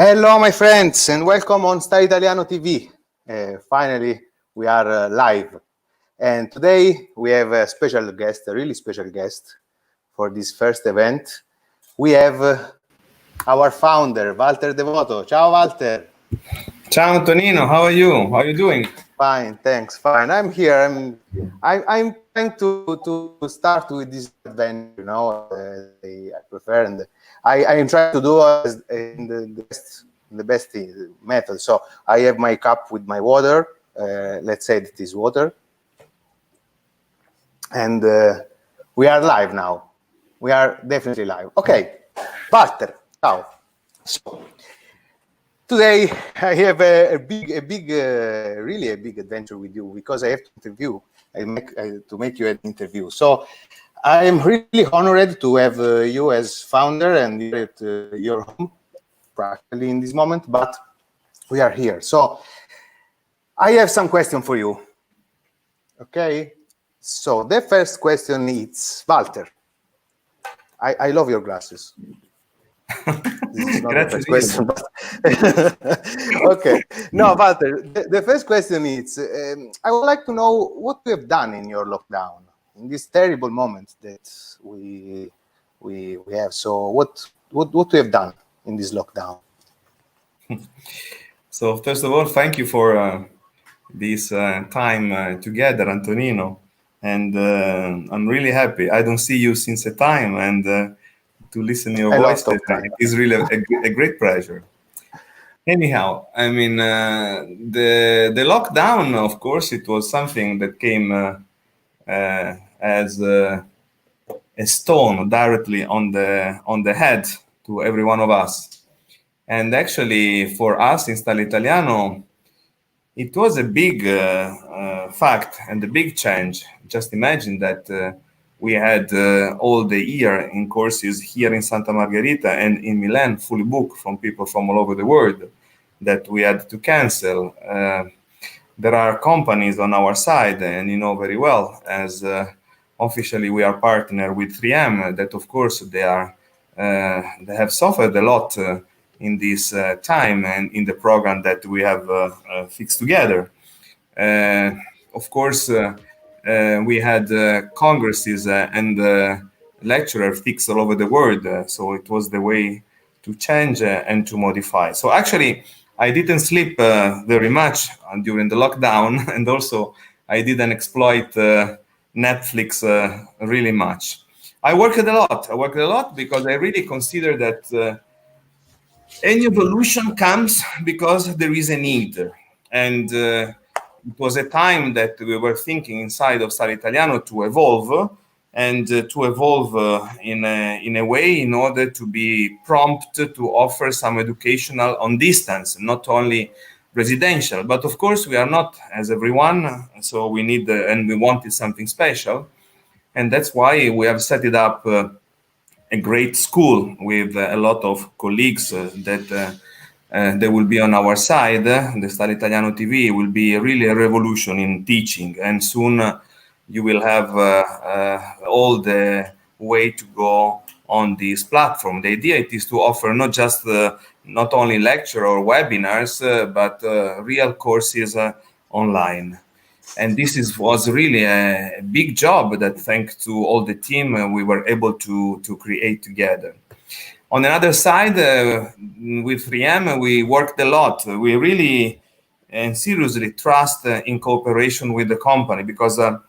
Hello, my friends, and welcome on Italiano TV. Finally, we are live. And today we have a special guest, a really special guest for this first event. We have our founder, Walter Devoto. Ciao, Walter. Ciao, Antonino. How are you? How are you doing? Fine, thanks. Fine. I'm here. I'm trying to start with this adventure, I prefer, and I am trying to do in the best method. So I have my cup with my water. Let's say that is water, and we are live now. We are definitely live. Okay, Walter. Ciao. So today I have really a big adventure with you because I have to make you an interview. So I am really honored to have you as founder and you're at your home practically in this moment, but we are here. So I have some question for you. Okay. So the first question is, Walter, I love your glasses. This is not the first question, but okay. No, Walter, the first question is, I would like to know what you have done in your lockdown, in this terrible moment that we have. So what you have done in this lockdown? So first of all, thank you for this time together, Antonino. And I'm really happy. I don't see you since a time, and to listen to your voice is really a great pleasure. Anyhow, I mean, the lockdown, of course, it was something that came as a stone directly on the head to every one of us. And actually, for us in Style Italiano, it was a big fact and a big change. Just imagine that we had all the year in courses here in Santa Margherita and in Milan fully booked from people from all over the world that we had to cancel. There are companies on our side, and you know very well, as officially we are partner with 3M, that of course they have suffered a lot in this time and in the program that we have fixed together. Of course, we had congresses and lecturers fixed all over the world, so it was the way to change and to modify. So actually, I didn't sleep very much during the lockdown, and also I didn't exploit Netflix really much. I worked a lot because I really consider that any evolution comes because there is a need. And it was a time that we were thinking inside of Style Italiano to evolve and to evolve in a way in order to be prompt to offer some educational on distance, not only residential. But of course, we are not as everyone, so we need and we wanted something special. And that's why we have set it up a great school with a lot of colleagues that they will be on our side. The Style Italiano TV will be really a revolution in teaching, and soon you will have all the way to go on this platform. The idea is to offer not only lecture or webinars, but real courses online. And this was really a big job that, thanks to all the team, we were able to create together. On the other side, with 3M, we worked a lot. We really and seriously trust in cooperation with the company because, the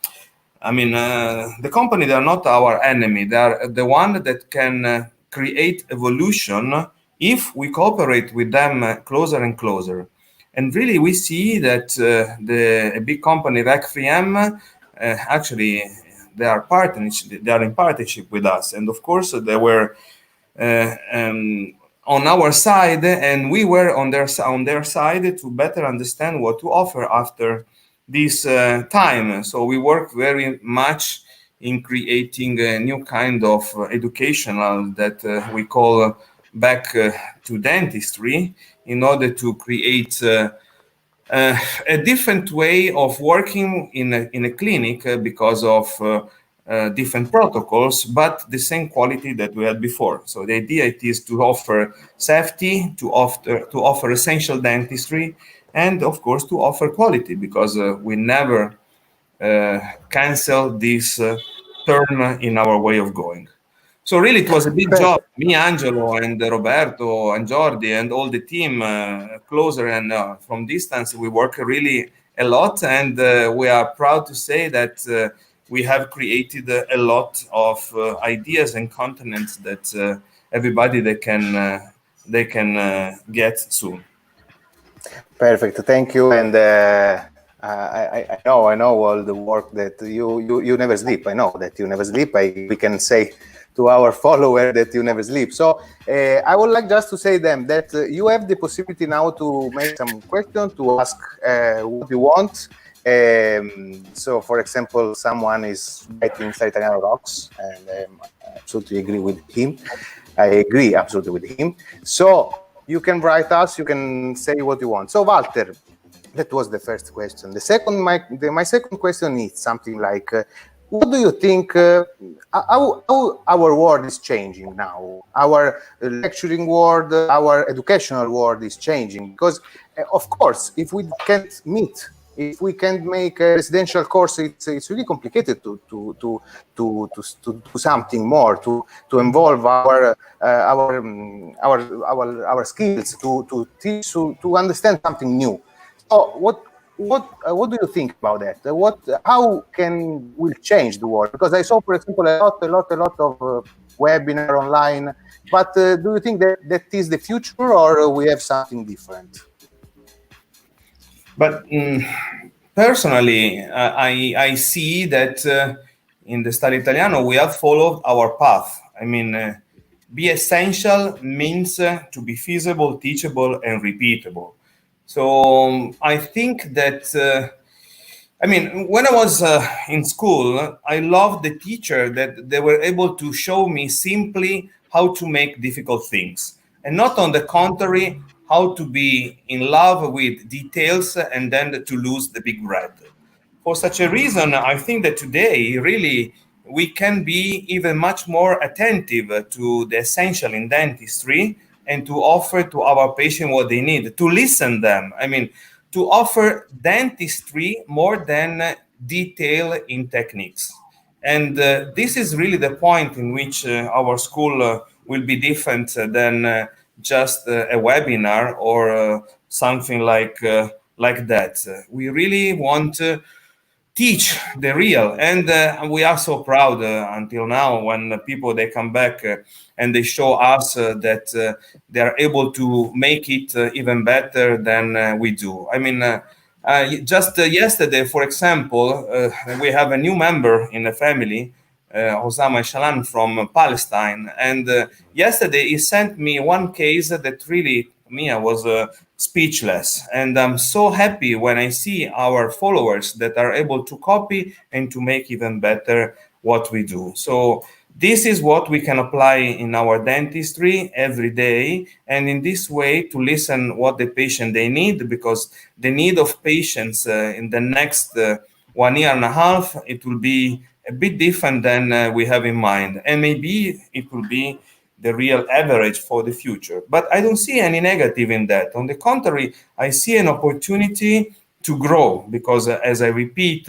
company, they are not our enemy. They are the one that can create evolution if we cooperate with them closer and closer. And really, we see that a big company like 3M, actually, they are in partnership with us. And of course, they were on our side, and we were on their side to better understand what to offer after this time. So we work very much in creating a new kind of educational that we call back to dentistry, in order to create a different way of working in a clinic because of different protocols, but the same quality that we had before. So the idea it is to offer safety, to offer essential dentistry, and of course to offer quality, because we never cancel this turn in our way of going. So really, it was a big job. Me, Angelo, and Roberto, and Jordi, and all the team, closer and from distance, we work really a lot, and we are proud to say that we have created a lot of ideas and contents that everybody they can get soon. Perfect. Thank you. And I know all the work that you never sleep. I know that you never sleep. We can say to our follower that you never sleep. So I would like just to say them that you have the possibility now to make some questions, to ask what you want. So, for example, someone is writing Italiano rocks, and I absolutely agree with him. I agree absolutely with him. So you can write us, you can say what you want. So, Walter, that was the first question. The second, my second question is something like, what do you think, how our world is changing now? Our lecturing world, our educational world is changing. Because, of course, if we can't meet, if we can't make a residential course, it's really complicated to do something more, to involve our skills, to teach, to understand something new. So what do you think about that? How can we change the world? Because I saw, for example, a lot of webinar online. But do you think that is the future, or we have something different? But personally, I see that in the Study Italiano we have followed our path. I mean, be essential means to be feasible, teachable, and repeatable. So I think that, when I was in school, I loved the teacher that they were able to show me simply how to make difficult things, and not on the contrary, how to be in love with details and then to lose the big red. For such a reason, I think that today, really, we can be even much more attentive to the essential in dentistry and to offer to our patient what they need, to listen them. To offer dentistry more than detail in techniques. And this is really the point in which our school will be different than just a webinar or something like that. We really want to teach the real, and we are so proud until now when people they come back and they show us that they are able to make it even better than we do. Just yesterday, for example, we have a new member in the family, Osama Shalan from Palestine, and yesterday he sent me one case that really I was speechless, and I'm so happy when I see our followers that are able to copy and to make even better what we do. So this is what we can apply in our dentistry every day, and in this way to listen what the patient they need, because the need of patients in the next 1 year and a half, it will be a bit different than we have in mind, and maybe it will be the real average for the future. But I don't see any negative in that. On the contrary, I see an opportunity to grow, because as I repeat,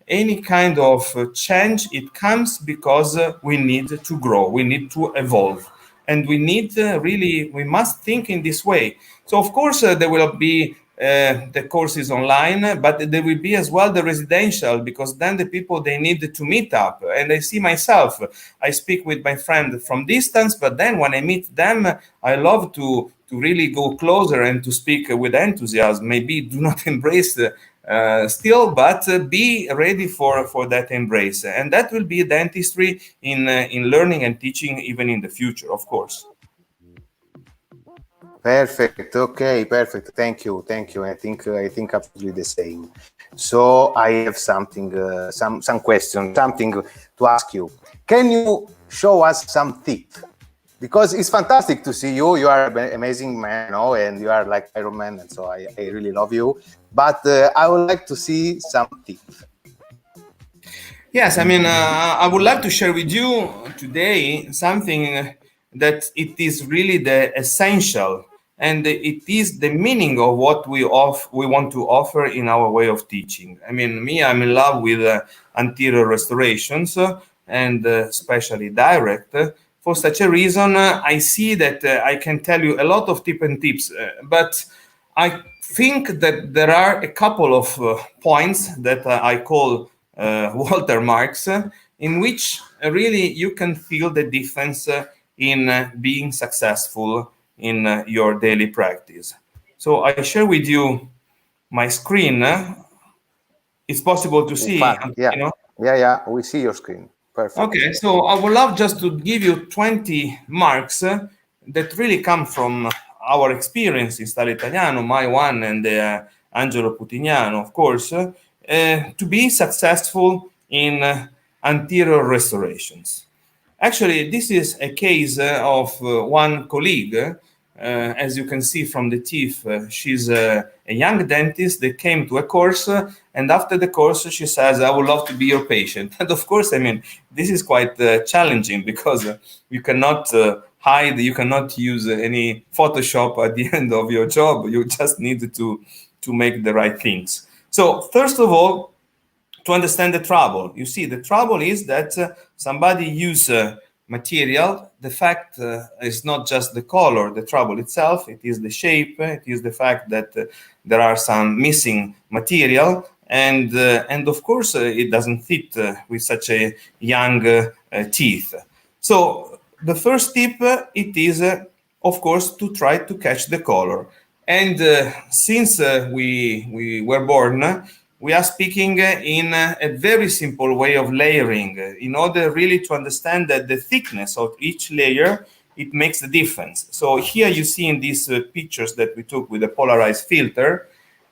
any kind of change, it comes because we need to grow, we need to evolve, and we need we must think in this way. So of course there will be the courses online, but there will be as well the residential, because then the people they need to meet up. And I see myself, I speak with my friend from distance, but then when I meet them, I love to really go closer and to speak with enthusiasm. Maybe do not embrace still, but be ready for that embrace, and that will be dentistry in learning and teaching even in the future, of course. Perfect. Okay, perfect. Thank you. I think absolutely the same. So I have something, some questions, something to ask you. Can you show us some tips? Because it's fantastic to see you. You are an amazing man, and you are like Iron Man, and so I really love you. But I would like to see some tips. Yes, I mean, I would like to share with you today something that it is really the essential, and it is the meaning of what we want to offer in our way of teaching. I mean, me, I'm in love with anterior restorations and especially direct. For such a reason, I see that I can tell you a lot of tips, but I think that there are a couple of points that I call Waltermarks, in which really you can feel the difference in being successful in your daily practice. So I share with you my screen. It's possible to In see, fact, yeah, you know? we see your screen. Perfect. Okay, so I would love just to give you 20 marks that really come from our experience in Style Italiano, my one and Angelo Putignano, of course, to be successful in anterior restorations. Actually, this is a case of one colleague. As you can see from the teeth, she's a young dentist that came to a course, and after the course, she says, "I would love to be your patient." And of course, I mean, this is quite challenging because you cannot hide, you cannot use any Photoshop at the end of your job. You just need to make the right things. So, first of all, to understand the trouble. You see, the trouble is that somebody use material. The fact is not just the color, the trouble itself. It is the shape. It is the fact that there are some missing material, and of course it doesn't fit with such a young teeth. So the first tip it is, of course, to try to catch the color. And since we were born, we are speaking in a very simple way of layering in order really to understand that the thickness of each layer, it makes a difference. So here you see in these pictures that we took with a polarized filter,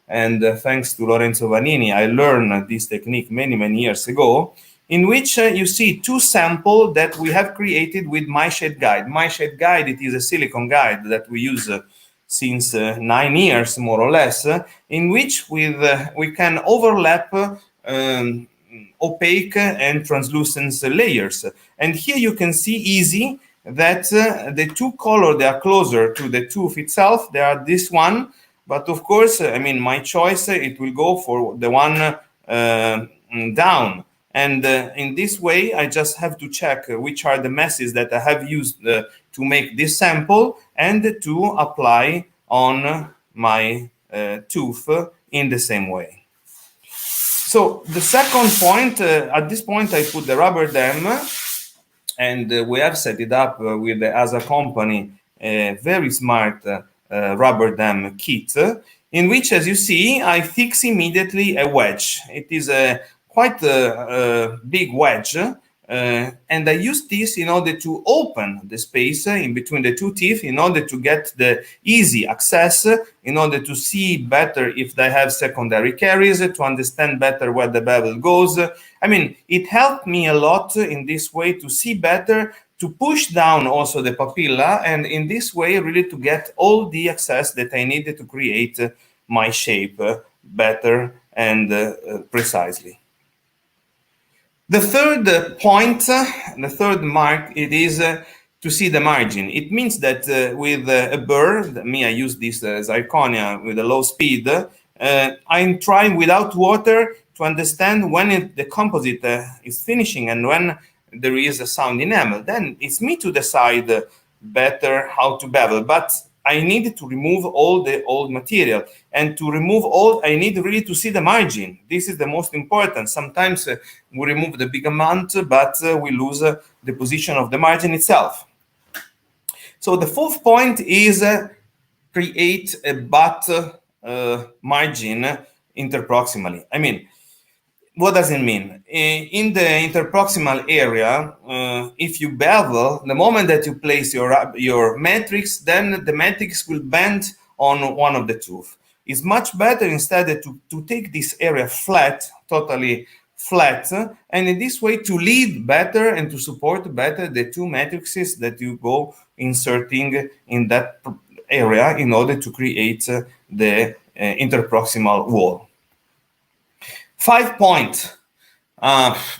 and thanks to Lorenzo Vanini, I learned this technique many years ago, in which you see two samples that we have created with My Shade Guide. My Shade Guide, it is a silicone guide that we use since 9 years, more or less, in which we can overlap opaque and translucent layers. And here you can see easy that the two colors, they are closer to the tooth itself. They are this one, but of course, I mean, my choice, it will go for the one down. And in this way, I just have to check which are the masses that I have used to make this sample and to apply on my tooth in the same way. So the second point, at this point, I put the rubber dam, and we have set it up with the ASA company, a very smart rubber dam kit, in which, as you see, I fix immediately a wedge. It is a quite a big wedge, and I use this in order to open the space in between the two teeth in order to get the easy access, in order to see better if they have secondary caries, to understand better where the bevel goes. I mean, it helped me a lot in this way to see better, to push down also the papilla, and in this way really to get all the access that I needed to create my shape better and precisely. The third point, the third mark, it is to see the margin. It means that with a burr, I use this zirconia with a low speed, I'm trying without water to understand when the composite is finishing and when there is a sound enamel. Then it's me to decide better how to bevel. But I need to remove all the old material, and to remove all, I need really to see the margin. This is the most important. Sometimes we remove the big amount, but we lose the position of the margin itself. So the fourth point is create a butt margin interproximally. I mean, what does it mean? In the interproximal area, if you bevel, the moment that you place your matrix, then the matrix will bend on one of the tooth. It's much better instead to take this area flat, totally flat, and in this way to lead better and to support better the two matrices that you go inserting in that area in order to create the interproximal wall. 5 point.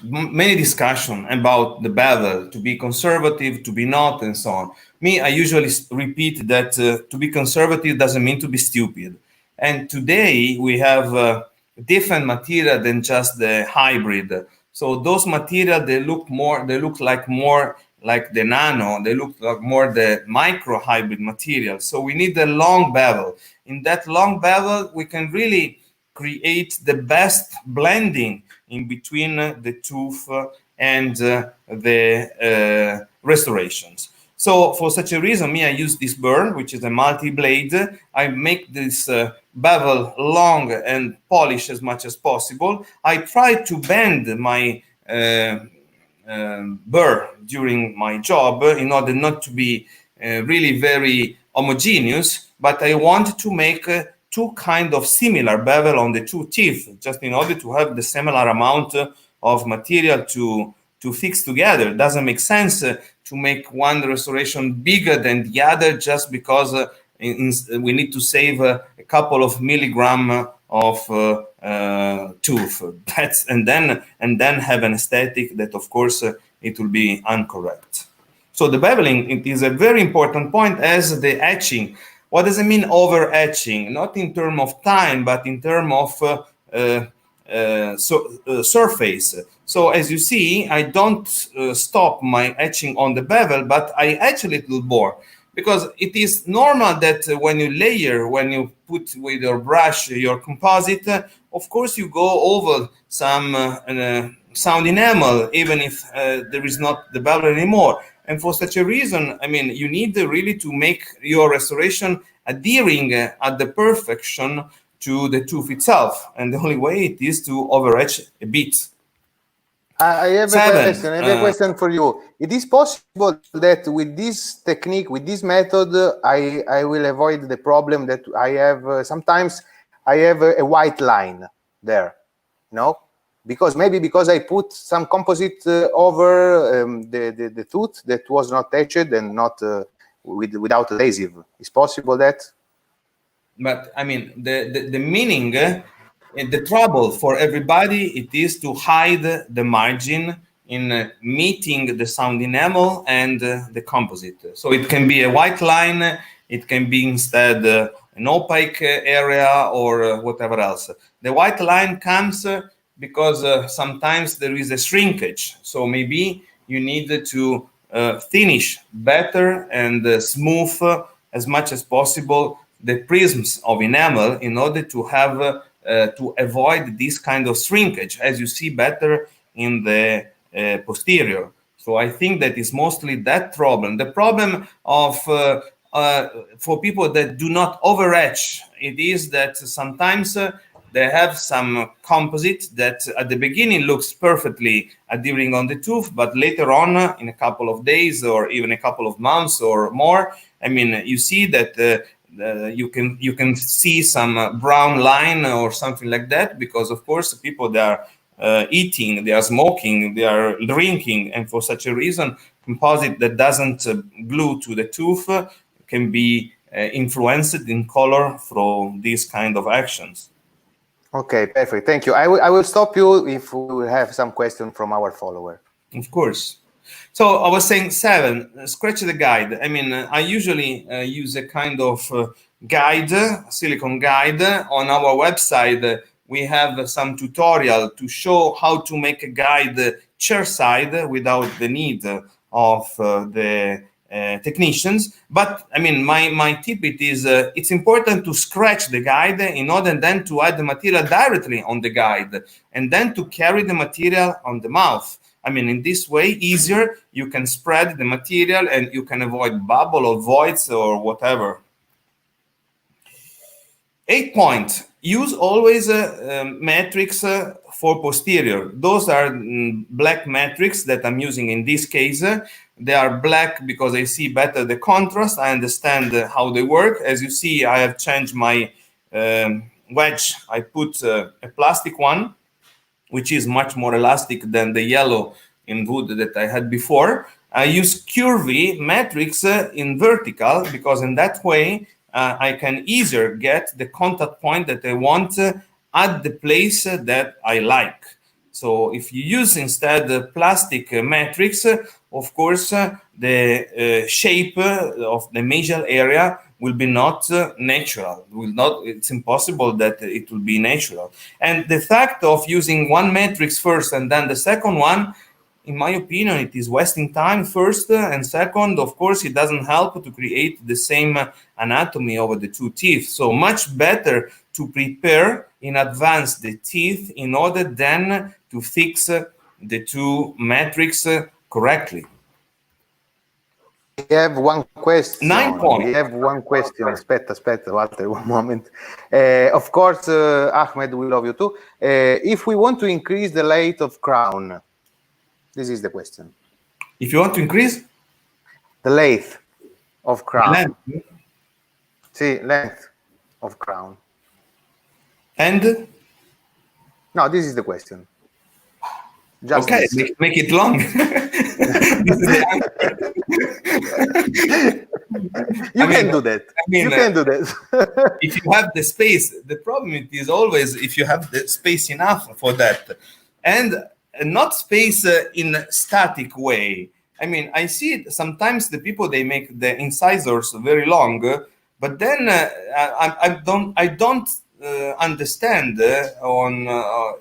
Many discussion about the bevel, to be conservative, to be not, and so on. Me, I usually repeat that to be conservative doesn't mean to be stupid. And today we have different material than just the hybrid. So those material, they look more like the nano, they look like more the micro hybrid material. So we need a long bevel. In that long bevel, we can really create the best blending in between the tooth and the restorations. So for such a reason, I use this burr, which is a multi-blade. I make this bevel long and polish as much as possible. I try to bend my burr during my job in order not to be really very homogeneous, but I want to make two kind of similar bevel on the two teeth, just in order to have the similar amount of material to fix together. It doesn't make sense to make one restoration bigger than the other just because we need to save a couple of milligram of tooth. And then have an aesthetic that, of course, it will be incorrect. So the beveling, it is a very important point, as the etching. What does it mean over etching? Not in terms of time, but in terms of surface. So as you see, I don't stop my etching on the bevel, but I etch a little more, because it is normal that when you put with your brush your composite, of course you go over some sound enamel, even if there is not the bevel anymore. And for such a reason, you need really to make your restoration adhering at the perfection to the tooth itself. And the only way it is to over-etch a bit. I have a question for you. It is possible that with this technique, with this method, I will avoid the problem that I have. Sometimes I have a white line there, because I put some composite over the tooth that was not etched and not without adhesive. Is possible that? But the meaning, the trouble for everybody, it is to hide the margin in meeting the sound enamel and the composite. So it can be a white line, it can be instead an opaque area or whatever else. The white line comes because sometimes there is a shrinkage. So maybe you need to finish better and smooth as much as possible the prisms of enamel in order to have to avoid this kind of shrinkage, as you see better in the posterior. So I think that is mostly that problem. The problem of for people that do not over-etch, it is that sometimes they have some composite that at the beginning looks perfectly adhering on the tooth, but later on, in a couple of days or even a couple of months or more, you see that you can see some brown line or something like that, because of course people, they are eating, they are smoking, they are drinking, and for such a reason, composite that doesn't glue to the tooth can be influenced in color from these kind of actions. Okay, perfect. Thank you. I will stop you if we have some question from our follower. Of course. So I was saying 7, scratch the guide. I usually use a kind of guide, silicone guide. On our website, we have some tutorial to show how to make a guide chair side without the need of the technicians. But my tip, it is it's important to scratch the guide in order then to add the material directly on the guide and then to carry the material on the mouth. In this way, easier, you can spread the material and you can avoid bubble or voids or whatever. 8 point, use always metrics for posterior. Those are black metrics that I'm using in this case. They are black because I see better the contrast. I understand how they work. As you see, I have changed my wedge. I put a plastic one, which is much more elastic than the yellow in wood that I had before. I use curvy metrics in vertical, because in that way I can easier get the contact point that I want at the place that I like. So if you use instead plastic matrix, of course, the shape of the mesial area will be not natural. Will not. It's impossible that it will be natural. And the fact of using one matrix first and then the second one, in my opinion, it is wasting time first, and second, of course, it doesn't help to create the same anatomy over the two teeth. So much better to prepare in advance the teeth in order then to fix the two matrix correctly. We have one question. 9 points. We have one question. Aspetta, Walter, one moment. Of course, Ahmed, we love you too. If we want to increase the length of crown, this is the question. If you want to increase the length of crown. Length. See, length of crown. And? No, this is the question. Just okay, make it long. You can do that. You can do that. If you have the space, the problem is always if you have the space enough for that, and not space in a static way. I mean, I see it sometimes the people, they make the incisors very long, but then I don't understand on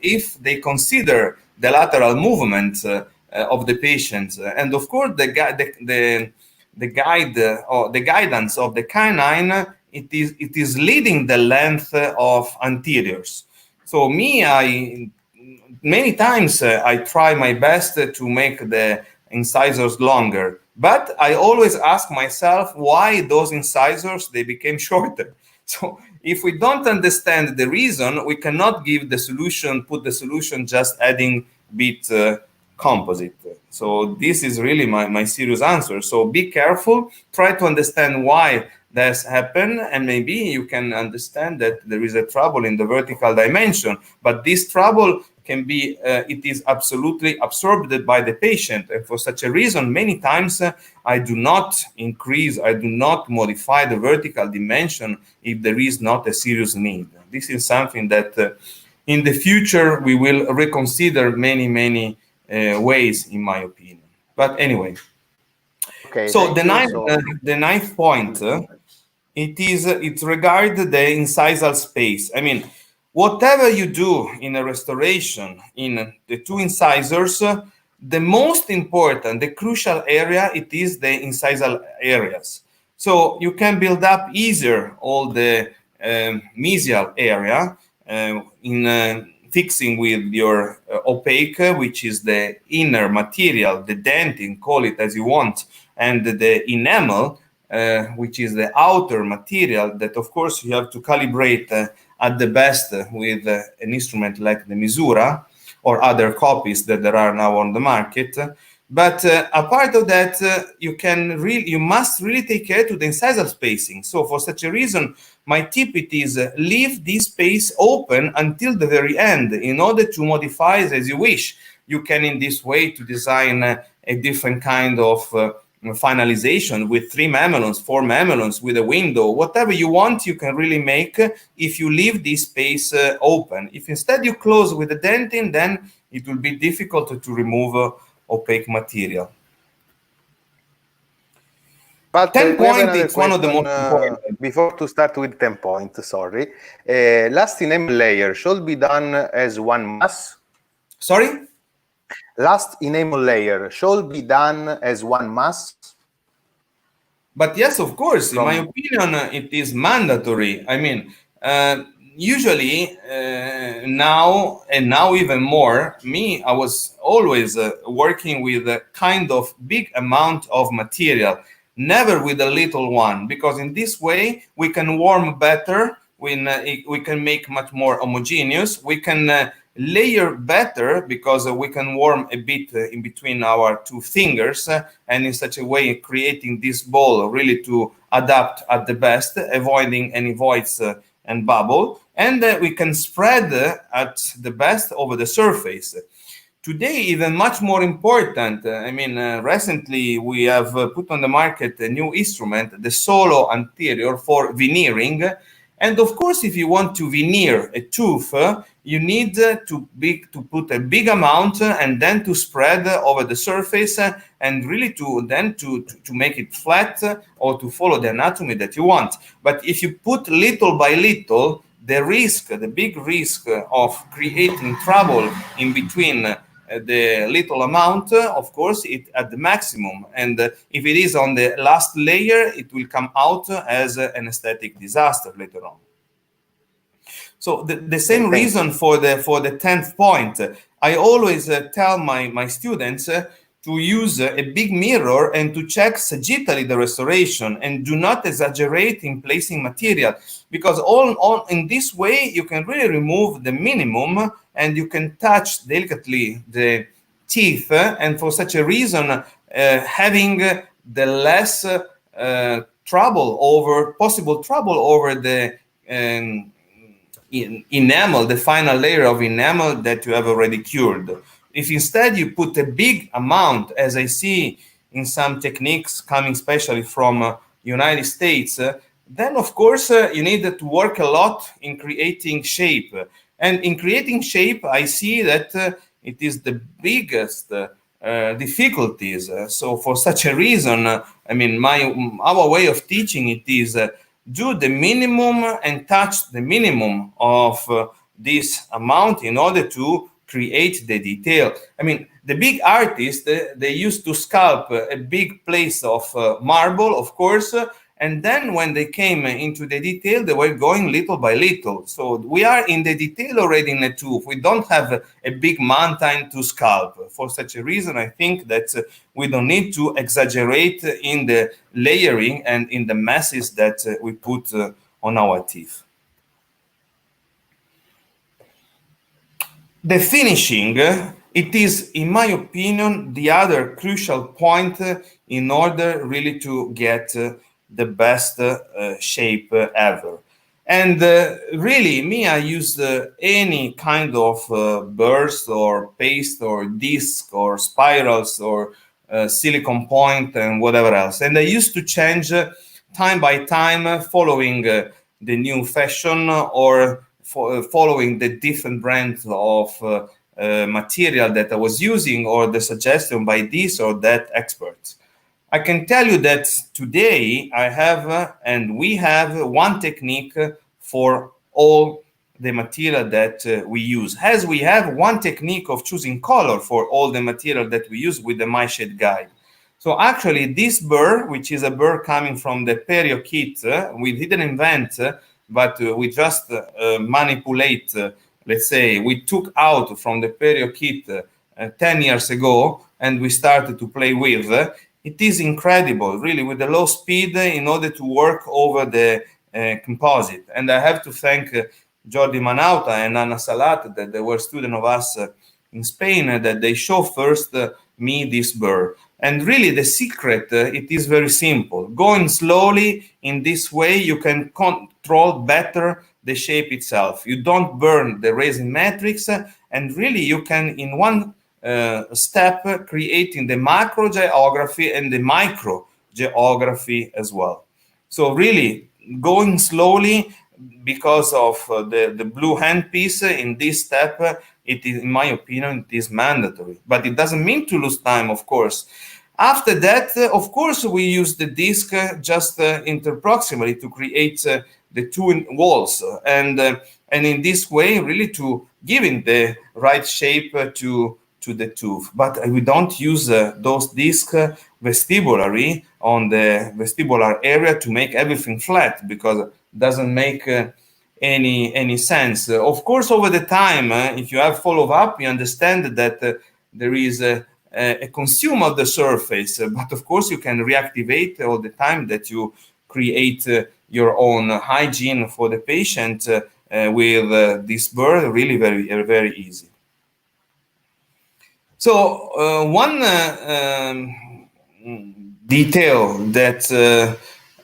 if they consider the lateral movement of the patient, and of course the guide or the guidance of the canine, it is leading the length of anteriors. So many times I try my best to make the incisors longer, but I always ask myself why those incisors, they became shorter. So if we don't understand the reason, we cannot give the solution, put the solution just adding bit composite. So this is really my serious answer. So be careful, try to understand why that's happened, and maybe you can understand that there is a trouble in the vertical dimension, but this trouble can be, it is absolutely absorbed by the patient. And for such a reason, many times I do not increase, I do not modify the vertical dimension if there is not a serious need. This is something that in the future we will reconsider many ways, in my opinion. But anyway, okay, so the ninth point, it regards the incisal space. I mean, whatever you do in a restoration in the two incisors, the most important, the crucial area, it is the incisal areas. So you can build up easier all the mesial area in fixing with your opaque, which is the inner material, the dentin, call it as you want, and the enamel, which is the outer material that, of course, you have to calibrate at the best with an instrument like the Misura or other copies that there are now on the market. But apart of that, you must really take care to the incisal spacing. So for such a reason, my tip it is leave this space open until the very end in order to modify it as you wish. You can in this way to design a different kind of finalization with 3 mamelons, 4 mamelons, with a window, whatever you want, you can really make if you leave this space open. If instead you close with the dentin, then it will be difficult to remove opaque material. But 10 point is one of the most important. Before to start with 10 point, sorry. Last enamel layer should be done as one mass. Sorry? Last enamel layer should be done as one mass. But yes, of course, in my opinion, it is mandatory. I mean, usually now, and now even more, I was always working with a kind of big amount of material, never with a little one, because in this way we can warm better, we can make much more homogeneous, we can layer better because we can warm a bit in between our 2 fingers, and in such a way creating this ball really to adapt at the best, avoiding any voids and bubble, and we can spread at the best over the surface. Today, even much more important, recently we have put on the market a new instrument, the Solo anterior for veneering, And of course, if you want to veneer a tooth, you need to put a big amount and then to spread over the surface and really to make it flat or to follow the anatomy that you want. But if you put little by little, the big risk of creating trouble in between the little amount, of course, it at the maximum. And if it is on the last layer, it will come out as an aesthetic disaster later on. So the same reason for the 10th point, I always tell my students to use a big mirror and to check sagittally the restoration and do not exaggerate in placing material, because all in this way you can really remove the minimum and you can touch delicately the teeth, and for such a reason having the less possible trouble over the enamel, the final layer of enamel that you have already cured. If instead you put a big amount, as I see in some techniques coming especially from United States, then of course you need to work a lot in creating shape. And in creating shape, I see that it is the biggest difficulties. So for such a reason, I mean, our way of teaching it is do the minimum and touch the minimum of this amount in order to create the detail. I mean, the big artists, they used to sculpt a big place of marble, of course, and then when they came into the detail, they were going little by little. So we are in the detail already in a tooth. We don't have a big mountain to sculpt. For such a reason, I think that we don't need to exaggerate in the layering and in the masses that we put on our teeth. The finishing, it is, in my opinion, the other crucial point in order really to get the best shape ever. And really, I use any kind of burst or paste or disc or spirals or silicone point and whatever else. And I used to change time by time following the new fashion or following the different brands of material that I was using or the suggestion by this or that expert. I can tell you that today I have and we have one technique for all the material that we use, as we have one technique of choosing color for all the material that we use with the My Shade Guide. So actually this burr, which is a burr coming from the Perio kit, we didn't invent, but we just manipulate, let's say, we took out from the Perio kit 10 years ago and we started to play with. It is incredible, really, with the low speed in order to work over the composite. And I have to thank Jordi Manauta and Anna Salat, that they were students of us in Spain, that they show first me this burr. And really, the secret, it is very simple. Going slowly in this way, you can control better the shape itself. You don't burn the resin matrix, and really, you can, in one step, creating the macro geography and the micro geography as well. So really, going slowly because of the blue handpiece in this step, it is, in my opinion, it is mandatory. But it doesn't mean to lose time, of course. After that, of course, we use the disc just interproximally to create the two walls, and in this way, really to giving the right shape to the tooth. But we don't use those discs vestibulary on the vestibular area to make everything flat, because it doesn't make any sense. Of course, over the time, if you have follow-up, you understand that there is a consume of the surface, but of course you can reactivate all the time that you create your own hygiene for the patient with this burr, really very easy. So one detail that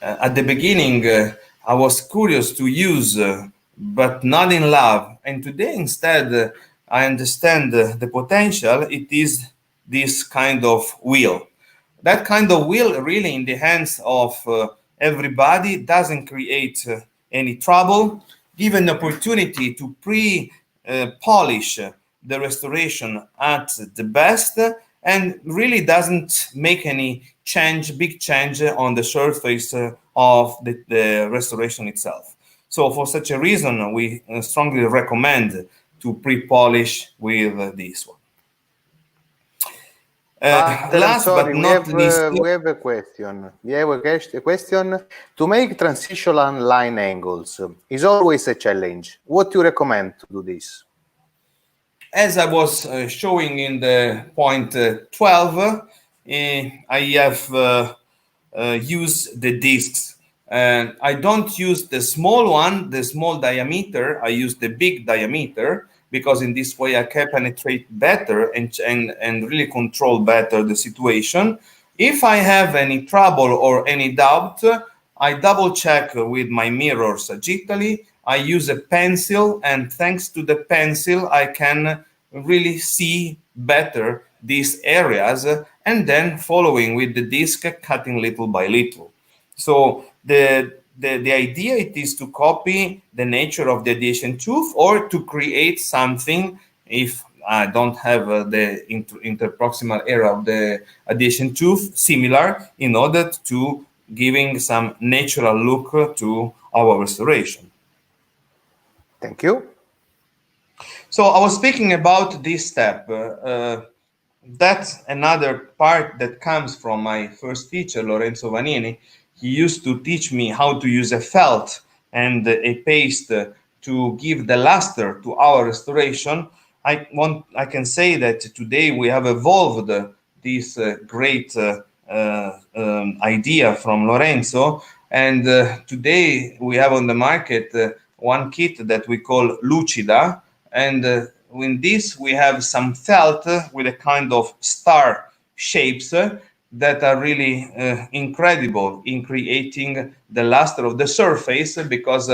at the beginning I was curious to use, but not in love, and today instead I understand the potential, it is this kind of wheel. That kind of wheel, really, in the hands of everybody, doesn't create any trouble, give an opportunity to polish the restoration at the best, and really doesn't make any big change on the surface of the restoration itself. So for such a reason, we strongly recommend to pre-polish with this one. Last but not least, we have a question. We have a question. To make transitional line angles is always a challenge. What do you recommend to do this? As I was showing in the point 12, I have used the discs. I don't use the small one, the small diameter. I use the big diameter because in this way I can penetrate better and really control better the situation. If I have any trouble or any doubt, I double check with my mirror sagittally. I use a pencil, and thanks to the pencil, I can really see better these areas, and then following with the disc, cutting little by little. So the idea it is to copy the nature of the adjacent tooth, or to create something if I don't have the interproximal area of the adjacent tooth similar, in order to giving some natural look to our restoration. Thank you. So I was speaking about this step. That's another part that comes from my first teacher, Lorenzo Vanini. He used to teach me how to use a felt and a paste to give the luster to our restoration. I can say that today we have evolved this great idea from Lorenzo, and today we have on the market one kit that we call Lucida, and in this we have some felt with a kind of star shapes that are really incredible in creating the luster of the surface, because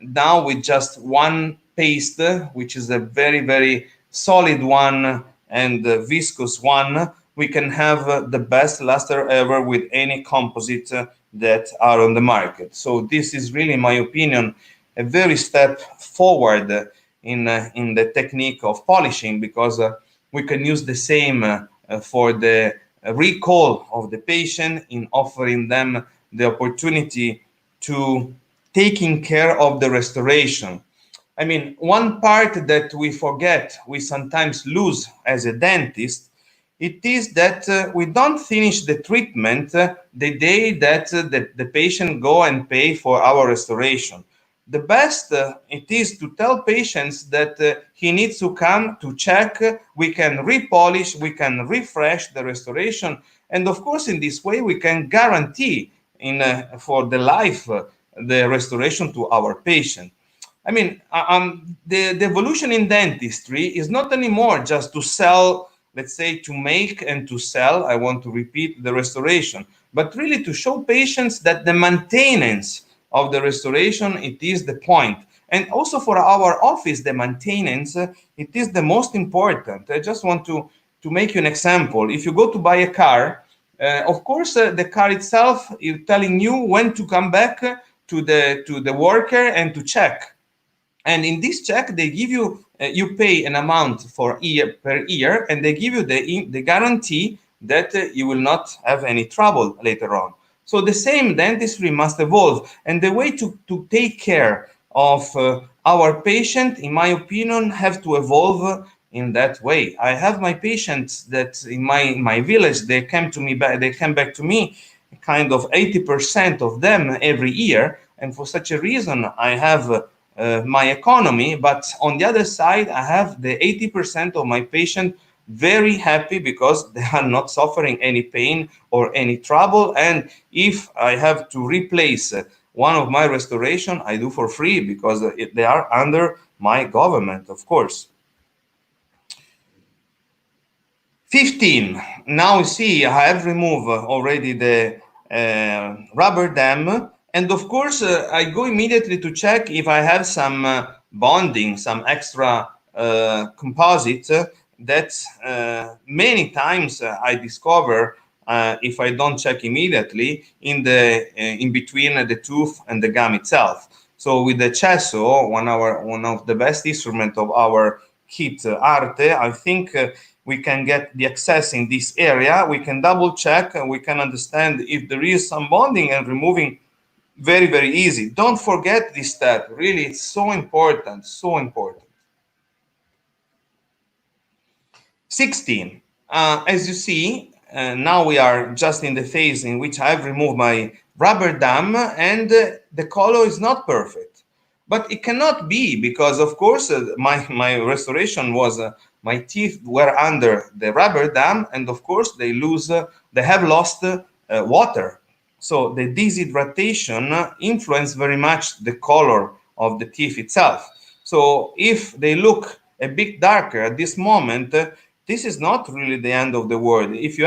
now with just one paste, which is a very, very solid one and viscous one, we can have the best luster ever with any composite that are on the market. So this is really, in my opinion, a very step forward in the technique of polishing, because we can use the same for the recall of the patient, in offering them the opportunity to taking care of the restoration. I mean, one part that we forget, we sometimes lose as a dentist, it is that we don't finish the treatment the day that the patient go and pay for our restoration. The best it is to tell patients that he needs to come to check. We can repolish, we can refresh the restoration, and of course in this way we can guarantee for the life the restoration to our patient. I mean, the evolution in dentistry is not anymore just to sell, let's say, to make and to sell. I want to repeat the restoration, but really to show patients that the maintenance of the restoration, it is the point. And also for our office, the maintenance, it is the most important. I just want to make you an example. If you go to buy a car, of course, the car itself is telling you when to come back to the worker and to check. And in this check, they give you, you pay an amount per year, and they give you the guarantee that you will not have any trouble later on. So the same dentistry must evolve, and the way to take care of our patient, in my opinion, have to evolve in that way. I have my patients that in my village, they came back to me, kind of 80% of them every year, and for such a reason, I have my economy, but on the other side, I have the 80% of my patient very happy because they are not suffering any pain or any trouble. And if I have to replace one of my restoration, I do for free, because they are under my government, of course. 15. Now you see, I have removed already the rubber dam. And of course, I go immediately to check if I have some bonding, some extra composite that many times I discover if I don't check immediately in between the tooth and the gum itself. So with the cesso, one of the best instruments of our kit Arte, I think we can get the access in this area. We can double check and we can understand if there is some bonding and removing very, very easy. Don't forget this step. Really, it's so important, so important. 16. As you see, now we are just in the phase in which I've removed my rubber dam and the color is not perfect. But it cannot be because, of course, my restoration was, my teeth were under the rubber dam and, of course, they have lost water. So the dehydration influenced very much the color of the teeth itself. So if they look a bit darker at this moment, this is not really the end of the world. If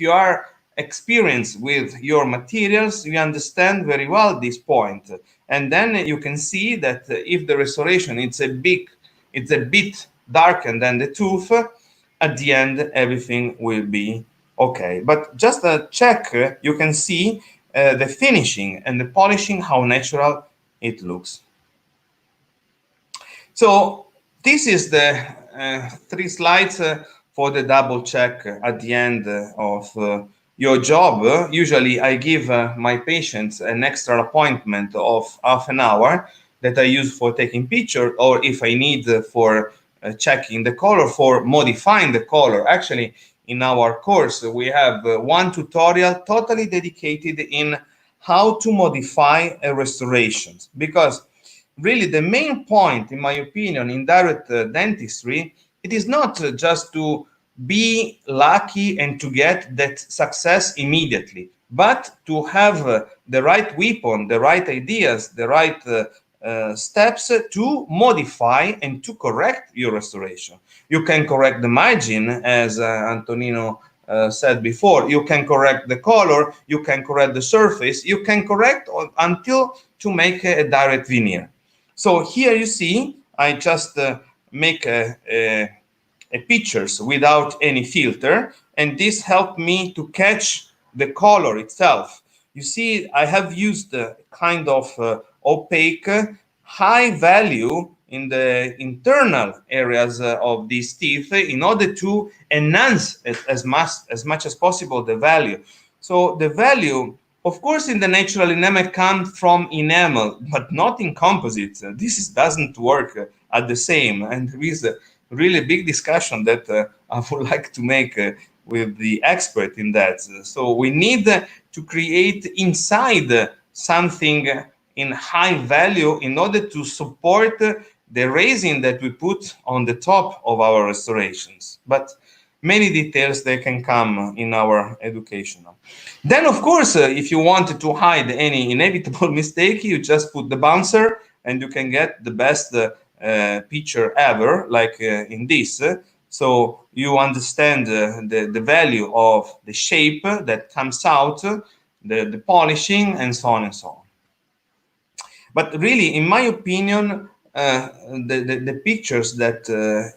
you are experienced with your materials, you understand very well this point, and then you can see that if the restoration it's a bit darker than the tooth, at the end everything will be okay. But just a check, you can see the finishing and the polishing, how natural it looks. So this is the 3 slides for the double check at the end of your job. Usually I give my patients an extra appointment of half an hour that I use for taking picture, or if I need for checking the color, for modifying the color. Actually, in our course, we have one tutorial totally dedicated in how to modify a restoration, because really the main point, in my opinion, in direct dentistry, it is not just to be lucky and to get that success immediately, but to have the right weapon, the right ideas, the right steps to modify and to correct your restoration. You can correct the margin, as Antonino said before. You can correct the color, you can correct the surface, you can correct until to make a direct veneer. So here you see, I just make a pictures without any filter, and this helped me to catch the color itself. You see, I have used a kind of opaque, high value in the internal areas of these teeth in order to enhance as much as possible the value. So the value, of course, in the natural enamel comes from enamel, but not in composites. This doesn't work at the same. And there is a really big discussion that I would like to make with the expert in that. So we need to create inside something in high value in order to support the resin that we put on the top of our restorations. But many details they can come in our education. Then, of course, if you wanted to hide any inevitable mistake, you just put the bouncer and you can get the best picture ever, like in this. So you understand the value of the shape that comes out, the polishing, and so on and so on. But really, in my opinion, the pictures that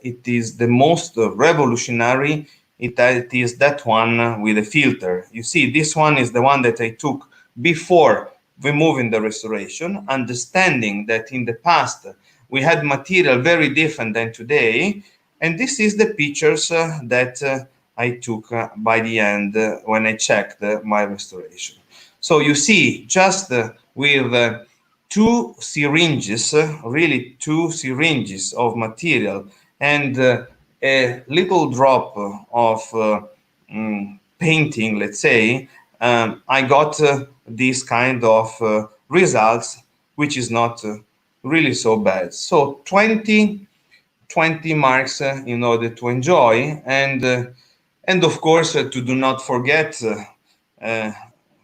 it is the most revolutionary, it is that one with a filter. You see, this one is the one that I took before removing the restoration, understanding that in the past we had material very different than today, and this is the pictures that I took by the end when I checked my restoration. So you see, just with 2 syringes, really 2 syringes of material, and a little drop of painting, let's say, I got this kind of results, which is not really so bad. So 20 marks in order to enjoy, and of course to do not forget,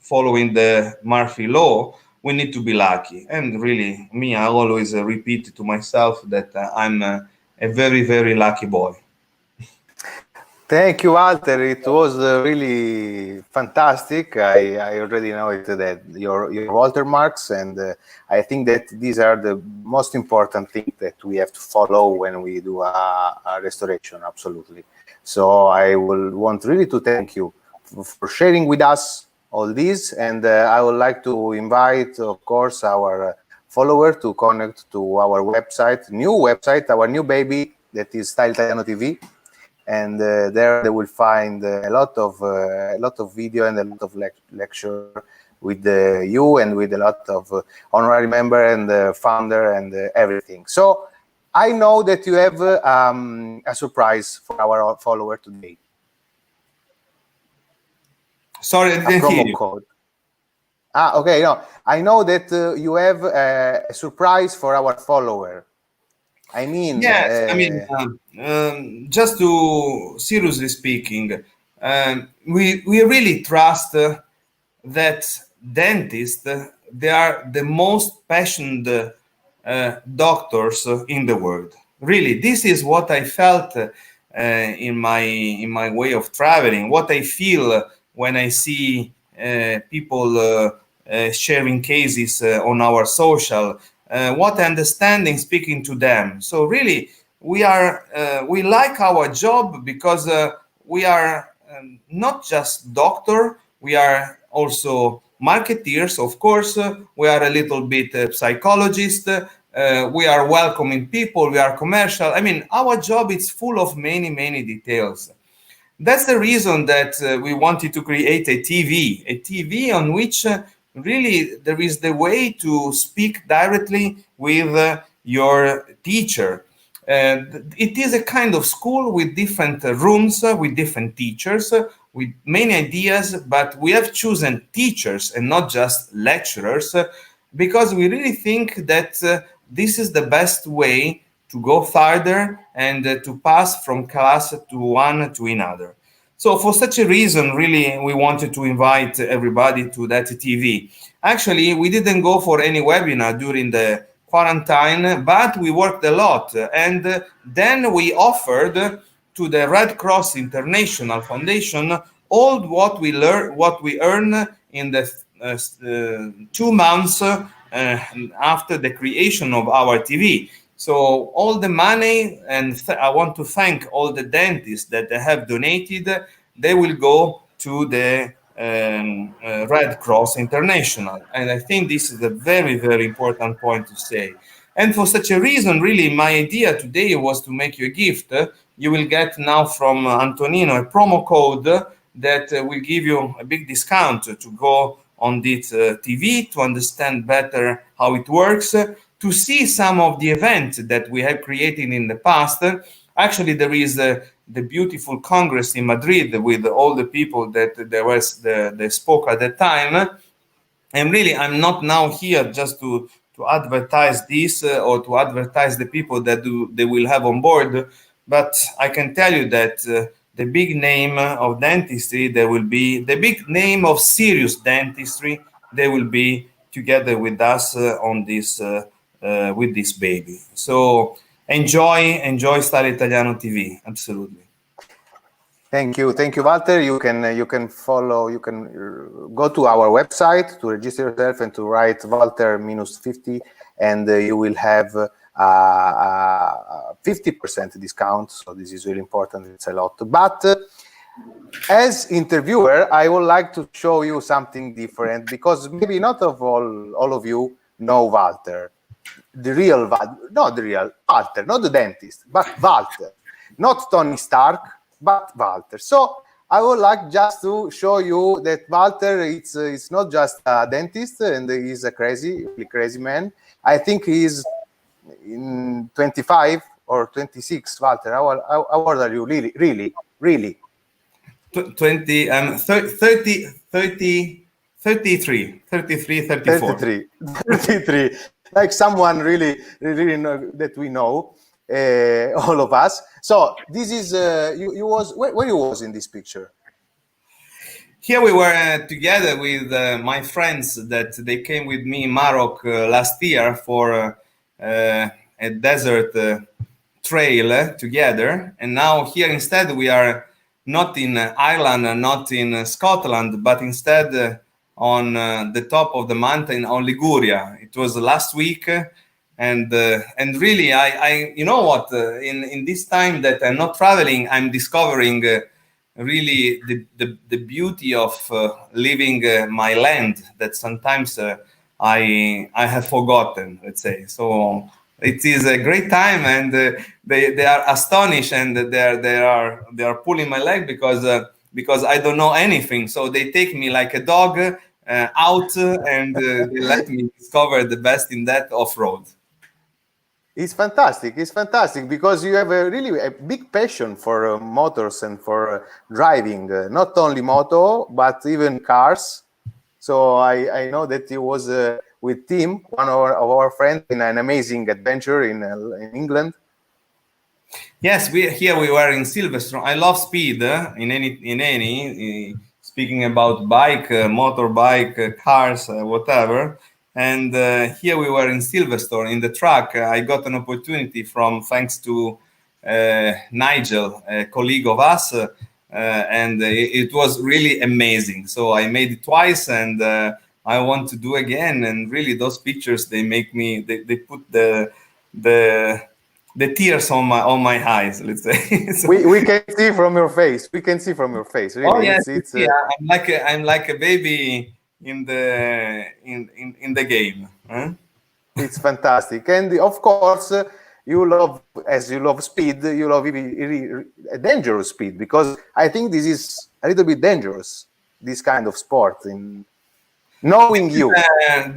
following the Murphy law, we need to be lucky. And really, me, I always repeat to myself that I'm a very, very lucky boy. Thank you, Walter. It was really fantastic. I already know it, that your Waltermarks, and I think that these are the most important things that we have to follow when we do a restoration. Absolutely. So I will want really to thank you for sharing with us all this, and I would like to invite, of course, our follower to connect to our website, our new baby, that is Style Italiano TV. And there they will find a lot of video and a lot of lecture with you and with a lot of honorary member and founder and everything. So I know that you have a surprise for our follower today. Sorry, I didn't hear you. Code. Okay. No, I know that you have a surprise for our follower. I mean, yes. Just to seriously speaking, we really trust that dentists, they are the most passionate doctors in the world. Really, this is what I felt in my way of traveling. What I feel when I see people sharing cases on our social. What understanding speaking to them. So really, we like our job because we are not just doctor. We are also marketeers, of course. We are a little bit psychologist. We are welcoming people. We are commercial. I mean, our job is full of many details. That's the reason that we wanted to create a TV on which really there is the way to speak directly with your teacher. It is a kind of school with different rooms, with different teachers, with many ideas, but we have chosen teachers and not just lecturers because we really think that this is the best way to go further and to pass from class to one to another. So for such a reason, really, we wanted to invite everybody to that TV. Actually, we didn't go for any webinar during the quarantine, but we worked a lot. And then we offered to the Red Cross International Foundation all what we earn in the 2 months after the creation of our TV. So all the money, and I want to thank all the dentists that have donated, they will go to the Red Cross International. And I think this is a very important point to say. And for such a reason, really, my idea today was to make you a gift. You will get now from Antonino a promo code that will give you a big discount to go on this TV, to understand better how it works, to see some of the events that we have created in the past. Actually, there is the beautiful Congress in Madrid with all the people that they spoke at the time. And really, I'm not now here just to advertise this or to advertise the people that they will have on board. But I can tell you that the big name of dentistry, there will be the big name of serious dentistry. They will be together with us on this with this baby. So enjoy Style Italiano TV. Absolutely. Thank you, Walter. You can follow. You can go to our website to register yourself and to write Walter -50, and you will have 50% discount. So this is really important. It's a lot. But as interviewer, I would like to show you something different because maybe not all of you know Walter, not the real Walter, not the dentist, but Walter, not Tony Stark, but Walter. So I would like just to show you that Walter, it's not just a dentist and he's a really crazy man. I think he's in 25 or 26. Walter, how old are you? Really? 20, 30, 33, 34. 33. Like someone really know, that we know, all of us. So this is you was where you was in this picture. Here we were together with my friends that they came with me in Morocco last year for a desert trail together, and now here instead we are not in Ireland and not in Scotland, but instead on the top of the mountain on Liguria. It was last week, and really, I you know what? In this time that I'm not traveling, I'm discovering really the beauty of living my land. That sometimes I have forgotten, let's say. So it is a great time, and they are astonished, and they are pulling my leg because I don't know anything. So they take me like a dog out, and they let me discover the best in that off-road. It's fantastic. It's fantastic because you have a big passion for motors and for driving, not only moto, but even cars. So I know that you was with Tim, one of our friends, in an amazing adventure in England. Yes, we were in Silverstone. I love speed in any speaking about bike, motorbike, cars, whatever. And here we were in Silverstone in the track. I got an opportunity thanks to Nigel, a colleague of us, and it was really amazing. So I made it twice, and I want to do again. And really, those pictures they put the tears on my eyes, let's say. So, we can see from your face. We can see from your face. Really. Oh yes, I'm like a baby in the game. Huh? It's fantastic, and of course, you love speed. You love really dangerous speed, because I think this is a little bit dangerous. This kind of sport, in knowing you.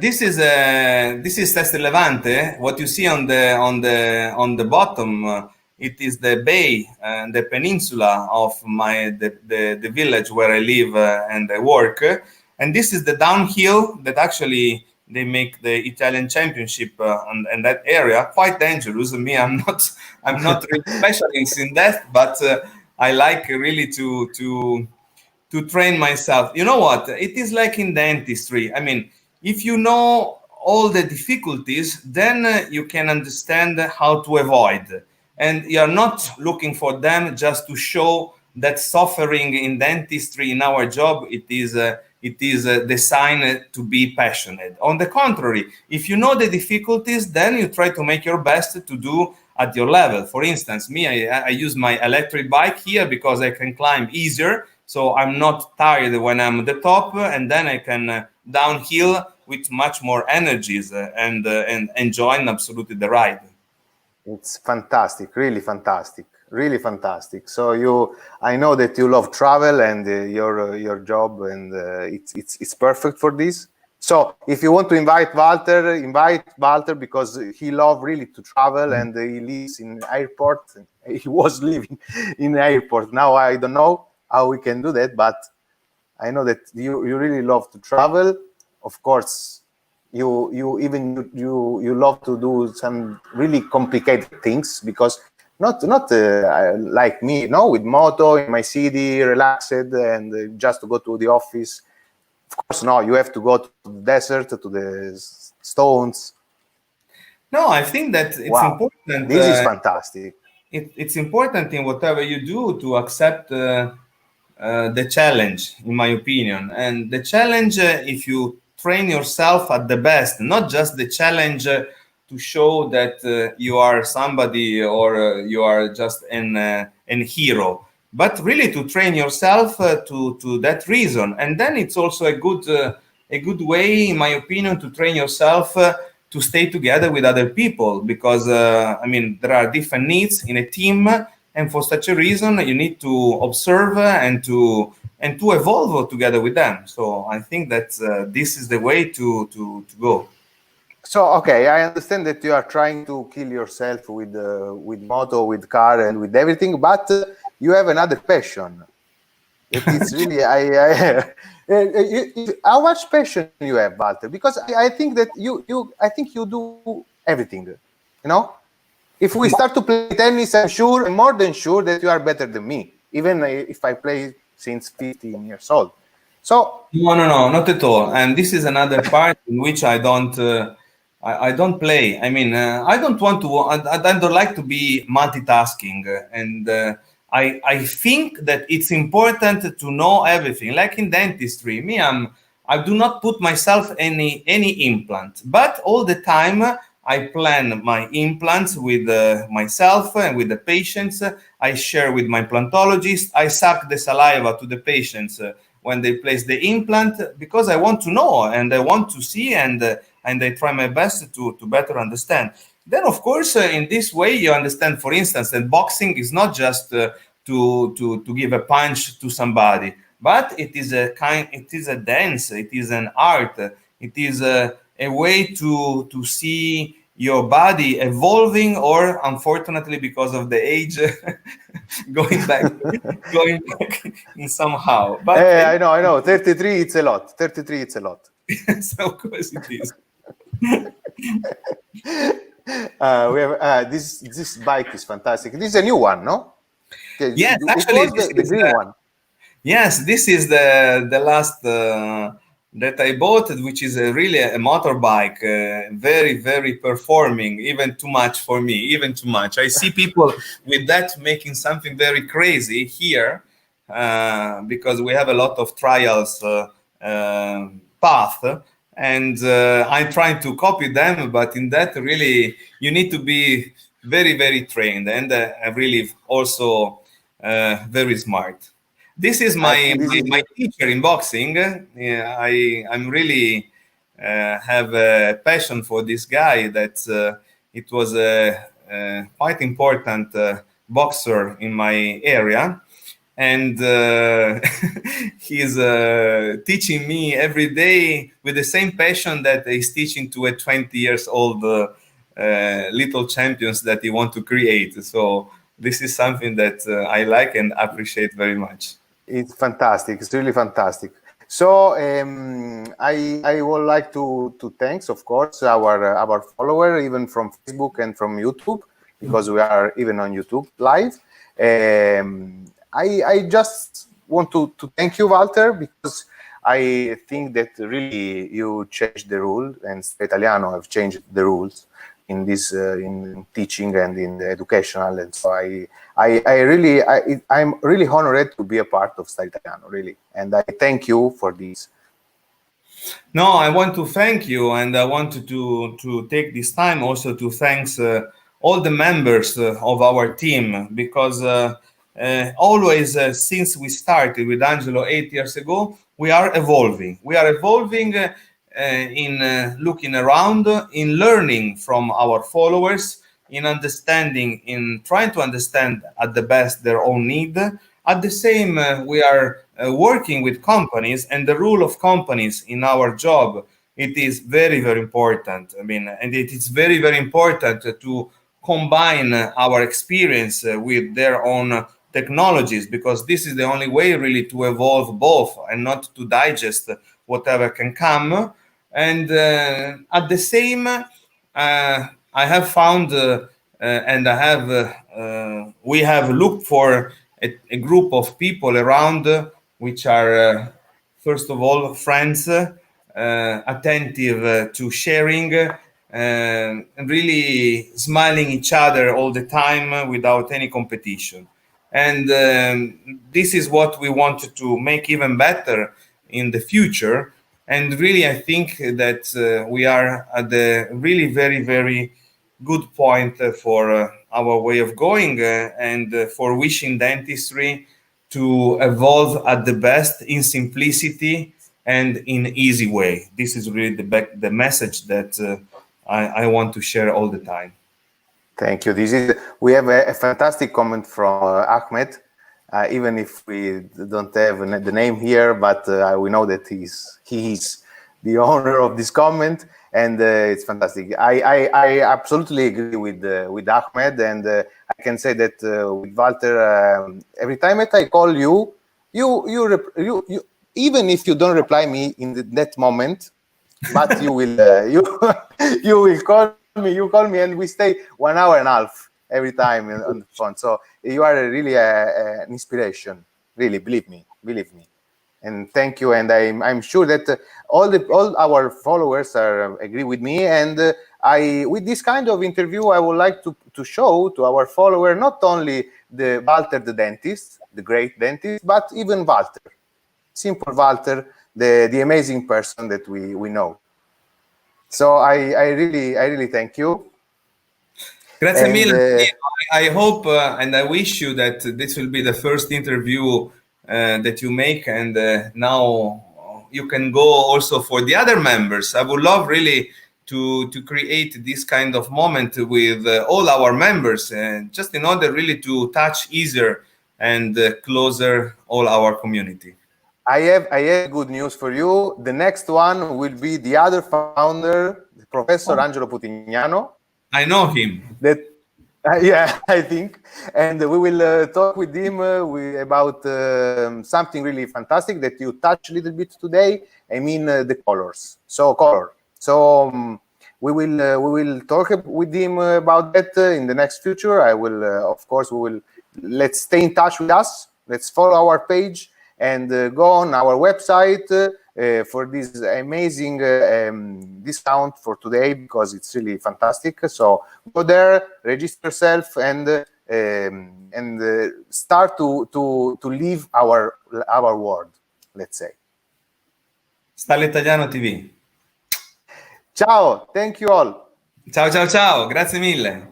This is Teste Levante. What you see on the bottom, it is the bay, the peninsula of the village where I live and I work. And this is the downhill that actually they make the Italian championship and that area quite dangerous. Me, I'm not really specialist in that, but I like really to train myself. You know what? It is like in dentistry. I mean, if you know all the difficulties, then you can understand how to avoid. And you're not looking for them just to show that suffering in dentistry in our job, it is designed to be passionate. On the contrary, if you know the difficulties, then you try to make your best to do at your level. For instance, me, I use my electric bike here because I can climb easier. So I'm not tired when I'm at the top, and then I can downhill with much more energies and enjoying absolutely the ride. It's fantastic, really fantastic, really fantastic. So I know that you love travel and your job, and it's perfect for this. So if you want to invite Walter, because he loves really to travel, and he lives in airport. He was living in airport. Now I don't know how we can do that, but I know that you really love to travel. Of course, you love to do some really complicated things, because not like me, with moto in my city, relaxed, and just to go to the office. Of course, no, you have to go to the desert, to the stones. No, I think that it's important. This is fantastic. It's important in whatever you do to accept the challenge, in my opinion. And the challenge, if you train yourself at the best, not just the challenge to show that you are somebody or you are just an hero, but really to train yourself to that reason. And then it's also a good way, in my opinion, to train yourself to stay together with other people, because there are different needs in a team, and for such a reason you need to observe and to evolve together with them. So I think that this is the way to go. So okay, I understand that you are trying to kill yourself with moto, with car, and with everything, but you have another passion. It's really how much passion you have, Walter? Because I think that you do everything. You know, if we start to play tennis, I'm more than sure that you are better than me, even if I play since 15 years old. So no, not at all. And this is another part in which I don't play. I mean, I don't like to be multitasking, and I think that it's important to know everything. Like in dentistry, I do not put myself any implant, but all the time I plan my implants with myself and with the patients. I share with my implantologist. I suck the saliva to the patients when they place the implant, because I want to know and I want to see, and and I try my best to better understand. Then, of course, in this way, you understand, for instance, that boxing is not just to give a punch to somebody, but it is a dance, it is an art, it is a way to see your body evolving, or unfortunately, because of the age, going back in somehow. But I know. 33, it's a lot. 33, it's a lot. Yes, of course it is. We have this bike is fantastic. This is a new one, no? Yes, it actually, was the green one. Yes, this is the last that I bought, which is really a motorbike, very, very performing, even too much for me, even too much. I see people with that making something very crazy here, because we have a lot of trials path, and I'm trying to copy them, but in that really you need to be very, very trained, and really also very smart. This is my teacher in boxing. Yeah, I'm really have a passion for this guy. That it was a quite important boxer in my area, and he's teaching me every day with the same passion that he's teaching to a 20 years old little champions that he want to create. So this is something that I like and appreciate very much. It's fantastic. It's really fantastic. So I would like to thanks, of course, our follower, even from Facebook and from YouTube, because we are even on YouTube live. I just want to thank you, Walter, because I think that really you changed the rule, and Italiano have changed the rules in this in teaching and in the educational, and so I'm really honored to be a part of Italiano, really, and I thank you for this. No, I want to thank you, and I wanted to take this time also to thanks all the members of our team, because always since we started with Angelo 8 years ago, we are evolving. We are evolving in looking around, in learning from our followers, in understanding, in trying to understand at the best their own need. At the same, we are working with companies, and the role of companies in our job, it is very, very important. I mean, and it is very, very important to combine our experience with their own technologies, because this is the only way really to evolve both and not to digest whatever can come. And at the same, I have found and I have we have looked for a group of people around which are first of all friends, attentive to sharing, and really smiling each other all the time without any competition. And this is what we wanted to make even better in the future. And really, I think that we are at the really very, very good point for our way of going, and for wishing dentistry to evolve at the best in simplicity and in easy way. This is really the message that I want to share all the time. Thank you. We have a fantastic comment from Ahmed, even if we don't have the name here, but we know that he is the owner of this comment, and it's fantastic. I absolutely agree with Ahmed, and I can say that with Walter, every time that I call you even if you don't reply me in that moment, but you will you will call me, and we stay 1 hour and a half every time on the phone. So you are really an inspiration, really, believe me, and thank you. And I'm sure that all our followers agree with me. And with this kind of interview, I would like to show to our follower not only the Walter the dentist, the great dentist, but even Walter, simple Walter, the amazing person that we know. So I really thank you. Grazie mille. I hope and I wish you that this will be the first interview that you make, and now you can go also for the other members. I would love really to create this kind of moment with all our members, and just in order really to touch easier and closer all our community. I have good news for you. The next one will be the other founder, Professor Angelo Putignano. I know him. That yeah, I think, and we will talk with him about something really fantastic that you touched a little bit today. I mean the colors. So color. So we will talk with him about that in the next future. I will, of course, let's stay in touch with us. Let's follow our page and go on our website for this amazing discount for today, because it's really fantastic. So go there, register yourself, and start to live our world, let's say. Sta l'Italiano TV. Ciao, thank you all. Ciao, ciao, ciao, grazie mille.